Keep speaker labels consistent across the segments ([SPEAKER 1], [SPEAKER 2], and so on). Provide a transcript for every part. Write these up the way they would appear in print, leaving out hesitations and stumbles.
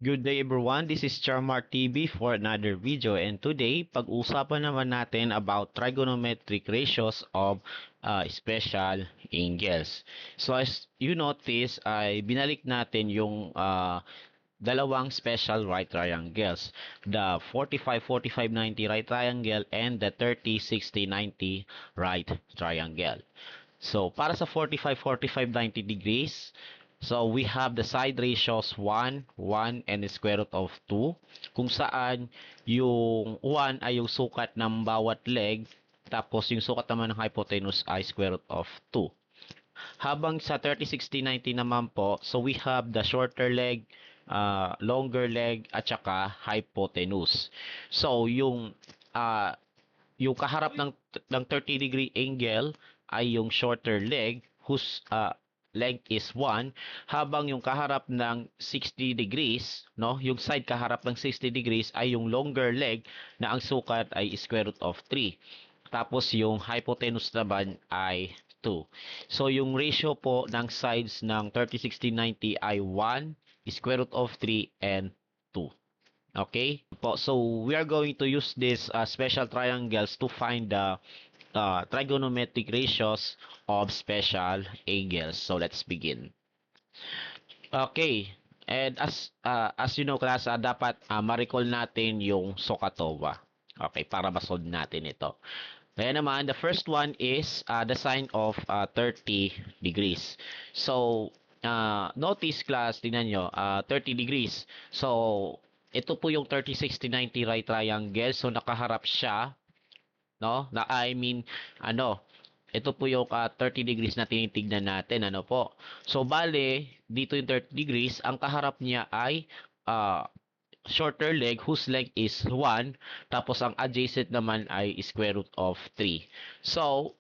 [SPEAKER 1] Good day everyone, this is Charmar TV for another video, and today pag-usapan naman natin about trigonometric ratios of special angles. So as you notice ay binalik natin yung dalawang special right triangles, the 45-45-90 right triangle and the 30-60-90 right triangle. So, para sa 45-45-90 degrees, so we have the side ratios 1, 1, and the square root of 2, kung saan yung 1 ay yung sukat ng bawat leg, tapos yung sukat naman ng hypotenuse ay square root of 2. Habang sa 30-60-90 naman po, so we have the shorter leg, longer leg, at saka hypotenuse. So, yung kaharap ng 30 degree angle ay yung shorter leg whose length is 1, habang yung kaharap ng 60 degrees, no, yung side kaharap ng 60 degrees ay yung longer leg na ang sukat ay square root of 3. Tapos yung hypotenuse naman ay 2. So yung ratio po ng sides ng 30, 60, 90 ay 1, square root of 3, and 2. Okay? Po, so we are going to use this special triangles to find the trigonometric ratios of special angles. So let's begin. Okay. And as you know class, dapat ma-recall natin yung SOHCAHTOA. Okay, para ma-solve natin ito. Kaya naman, the first one is the sine of 30 degrees. So, notice class, tingnan nyo, 30 degrees. So, ito po yung 30, 60, 90 right triangle. So, nakaharap siya, no? Ito po yung 30 degrees na tinitignan natin, ano po. So, bale, dito yung 30 degrees, ang kaharap niya ay shorter leg whose length is 1, tapos ang adjacent naman ay square root of 3. So,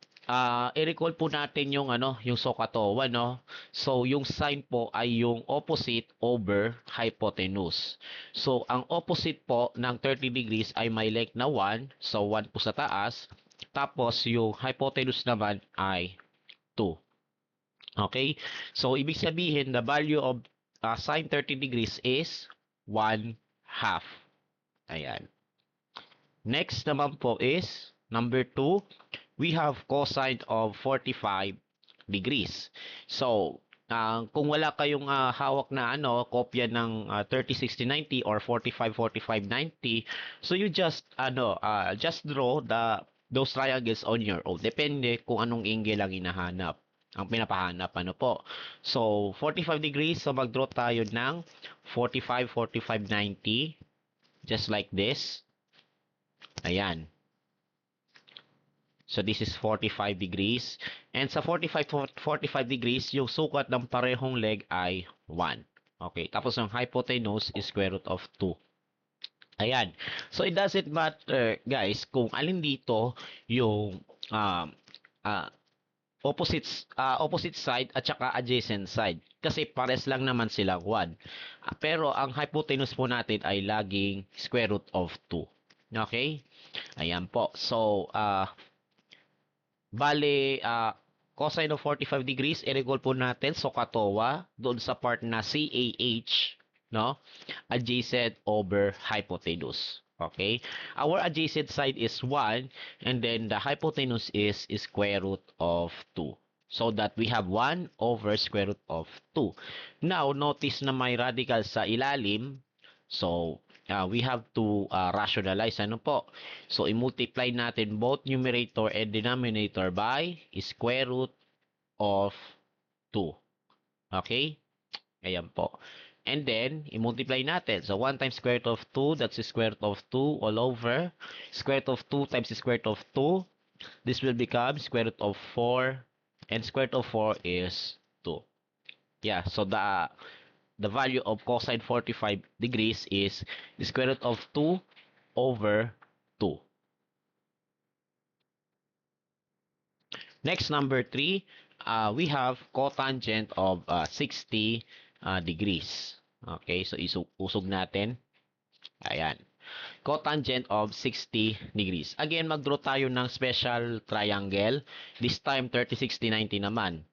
[SPEAKER 1] i-recall po natin yung yung SOHCAHTOA, no? So, yung sine po ay yung opposite over hypotenuse. So, ang opposite po ng 30 degrees ay may length na 1, so 1 po sa taas. Tapos, yung hypotenuse naman ay 2. Okay? So, ibig sabihin, the value of sine 30 degrees is 1 half. Ayan. Next naman po is number 2. We have cosine of 45 degrees. So, kung wala kayong hawak na kopya ng 30, 60, 90 or 45, 45, 90, so you just just draw those triangles on your own. Depende kung anong angle ang hinahanap. Ang pinapahanap po. So, 45 degrees, so mag-draw tayo ng 45, 45, 90. Just like this. Ayan. So, this is 45 degrees. And sa 45 degrees, yung sukat ng parehong leg ay 1. Okay. Tapos, yung hypotenuse is square root of 2. Ayan. So, it doesn't matter, guys, kung alin dito yung opposite side at saka adjacent side. Kasi pares lang naman sila 1. Pero ang hypotenuse po natin ay laging square root of 2. Okay? Ayan po. So, bale, cosine of 45 degrees, i-recall po natin SOHCAHTOA doon sa part na CAH, no? Adjacent over hypotenuse. Okay? Our adjacent side is 1, and then the hypotenuse is square root of 2. So that we have 1 over square root of 2. Now, notice na may radical sa ilalim. So, we have to rationalize. Ano po? So, i-multiply natin both numerator and denominator by square root of 2. Okay? Ayan po. And then, i-multiply natin. So, 1 times square root of 2, that's the square root of 2 all over. Square root of 2 times the square root of 2. This will become square root of 4. And square root of 4 is 2. Yeah, so the value of cosine 45 degrees is the square root of 2 over 2. Next, number 3, we have cotangent of 60 degrees. Okay, so usog natin. Ayan. Cotangent of 60 degrees. Again, mag-draw tayo ng special triangle. This time, 30, 60, 90 naman.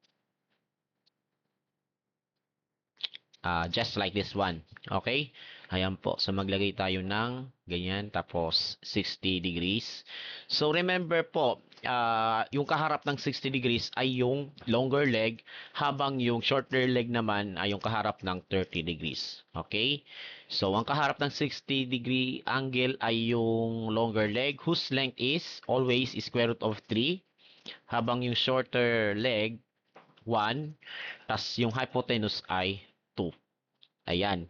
[SPEAKER 1] just like this one. Okay? Ayan po. So, maglagay tayo ng ganyan, tapos 60 degrees. So, remember po, yung kaharap ng 60 degrees ay yung longer leg, habang yung shorter leg naman ay yung kaharap ng 30 degrees. Okay? So, ang kaharap ng 60 degree angle ay yung longer leg, whose length is always square root of 3, habang yung shorter leg, 1, tas yung hypotenuse ay 2. Ayan.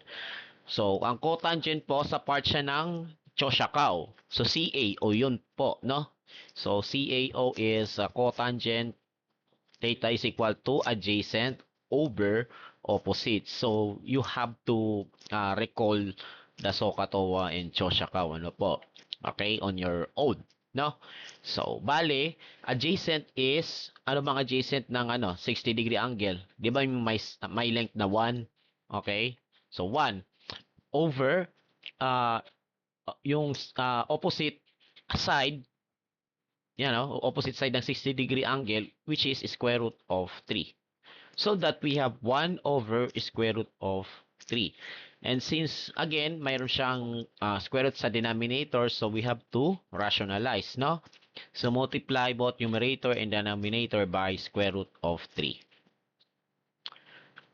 [SPEAKER 1] So, ang cotangent po sa part siya ng Choshakao. So, CAO yun po, no? So, CAO is cotangent theta is equal to adjacent over opposite. So, you have to recall the Sohcahtoa and Choshakao, ano po? Okay, on your own, no? So, bale, adjacent is, ano bang adjacent ng 60 degree angle? Di ba may length na 1? Okay? So, 1 over uh, yung opposite side, opposite side ng 60 degree angle, which is square root of 3. So that we have 1 over square root of 3. And since, again, mayroon siyang square root sa denominator, so we have to rationalize, no? So multiply both numerator and denominator by square root of 3.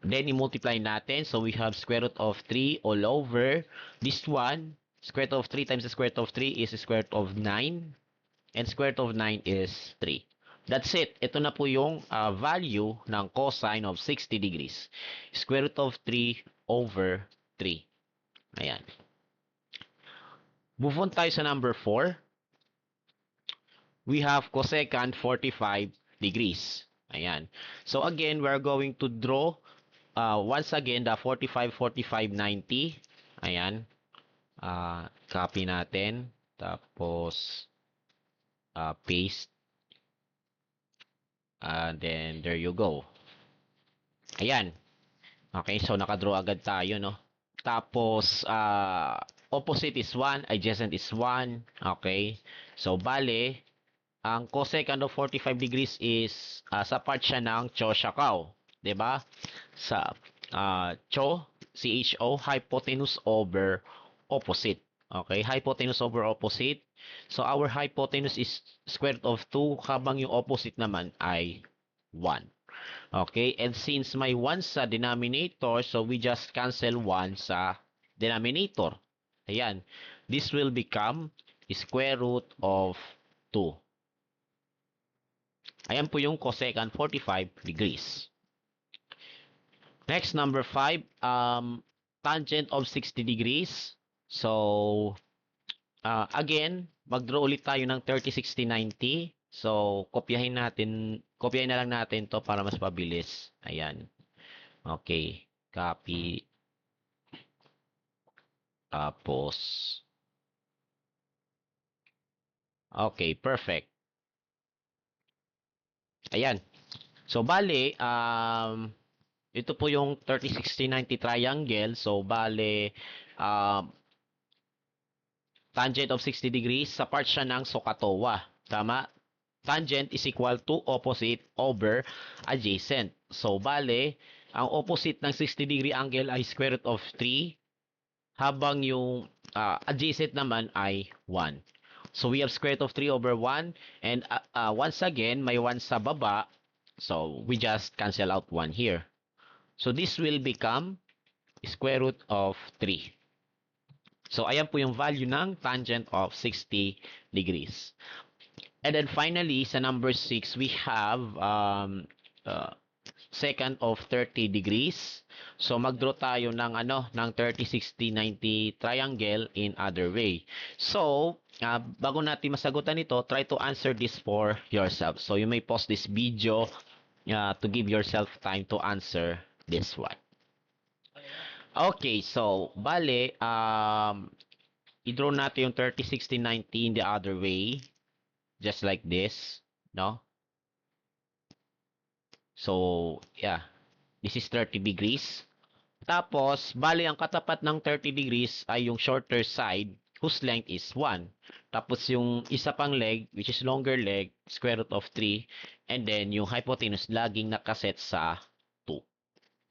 [SPEAKER 1] Then, i-multiply natin. So, we have square root of 3 all over this one. Square root of 3 times the square root of 3 is square root of 9. And square root of 9 is 3. That's it. Ito na po yung value ng cosine of 60 degrees. Square root of 3 over 3. Ayan. Move on tayo sa number 4. We have cosecant 45 degrees. Ayan. So, again, we're going to draw once again, the 45, 45, 90. Ayan. Copy natin. Tapos, paste. Then, there you go. Ayan. Okay, so nakadraw agad tayo, no? Tapos, opposite is 1, adjacent is 1. Okay. So, bale, ang cosecant of 45 degrees is sa part siya ng Choshakao. 'Di ba? Sa CHO, hypotenuse over opposite. Okay, hypotenuse over opposite. So, our hypotenuse is square root of 2, habang yung opposite naman ay 1. Okay, and since may 1 sa denominator, so we just cancel 1 sa denominator. Ayan. This will become square root of 2. Ayan po yung cosecant 45 degrees. Next, number 5, tangent of 60 degrees. So, again, mag-draw ulit tayo ng 30, 60, 90. So, kopyahin na lang natin to para mas pabilis. Ayan. Okay. Copy. Tapos, okay, perfect. Ayan. So, bale, ito po yung 30, 60, 90 triangle. So, bale, tangent of 60 degrees, sa part siya ng Sohcahtoa. Tama? Tangent is equal to opposite over adjacent. So, bale, ang opposite ng 60 degree angle ay square root of 3, habang yung adjacent naman ay 1. So, we have square root of 3 over 1, and once again, may 1 sa baba. So, we just cancel out 1 here. So, this will become square root of 3. So, ayan po yung value ng tangent of 60 degrees. And then finally, sa number 6, we have secant of 30 degrees. So, mag-draw tayo ng, ng 30, 60, 90 triangle in other way. So, bago natin masagutan ito, try to answer this for yourself. So, you may pause this video to give yourself time to answer this one. Okay, so, bale, i-draw natin yung 30, 60, 90 in the other way. Just like this, no? So, yeah. This is 30 degrees. Tapos, bale, ang katapat ng 30 degrees ay yung shorter side, whose length is 1. Tapos, yung isa pang leg, which is longer leg, square root of 3. And then, yung hypotenuse laging nakaset sa 2.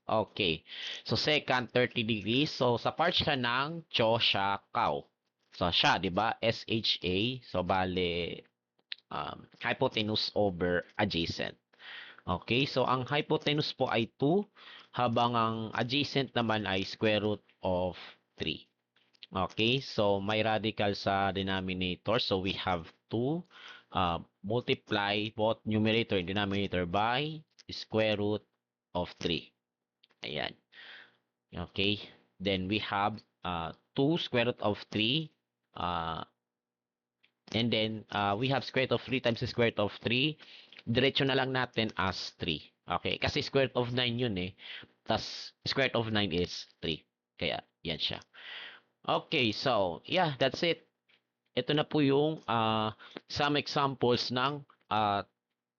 [SPEAKER 1] Okay. So, second, 30 degrees. So, sa part siya ng Cho, Sha, Kao. So, siya, di ba? SHA. So, bale, hypotenuse over adjacent. Okay. So, ang hypotenuse po ay 2, habang ang adjacent naman ay square root of 3. Okay. So, may radical sa denominator. So, we have 2 multiply both numerator and denominator by square root of 3. Ayan. Okay. Then we have 2 square root of 3. And then we have square root of 3 times the square root of 3. Diretso na lang natin as 3. Okay. Kasi square root of 9 yun eh. Tas square root of 9 is 3. Kaya yan siya. Okay. So, yeah, that's it. Ito na po yung some examples ng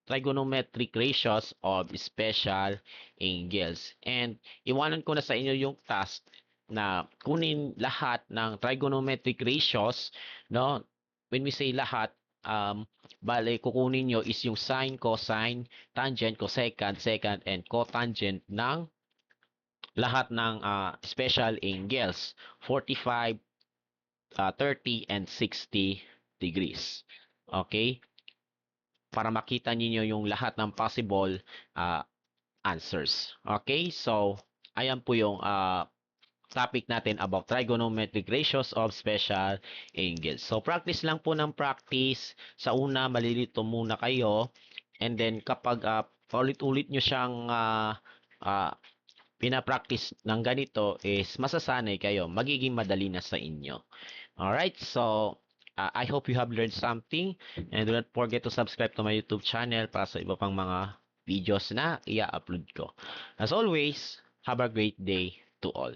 [SPEAKER 1] trigonometric ratios of special angles. And iwanan ko na sa inyo yung task na kunin lahat ng trigonometric ratios, no? When we say lahat, bale kukunin nyo is yung sine, cosine, tangent, cosecant, secant, and cotangent ng lahat ng special angles, 45, 30, and 60 degrees. Okay? Para makita niyo yung lahat ng possible uh, answers. Okay? So, ayan po yung topic natin about trigonometric ratios of special angles. So, practice lang po ng practice. Sa una, malilito muna kayo. And then, kapag paulit-ulit nyo siyang pinapractice ng ganito is masasanay kayo. Magiging madali na sa inyo. Alright, so I hope you have learned something and do not forget to subscribe to my YouTube channel para sa iba pang mga videos na i-upload ko. As always, have a great day to all.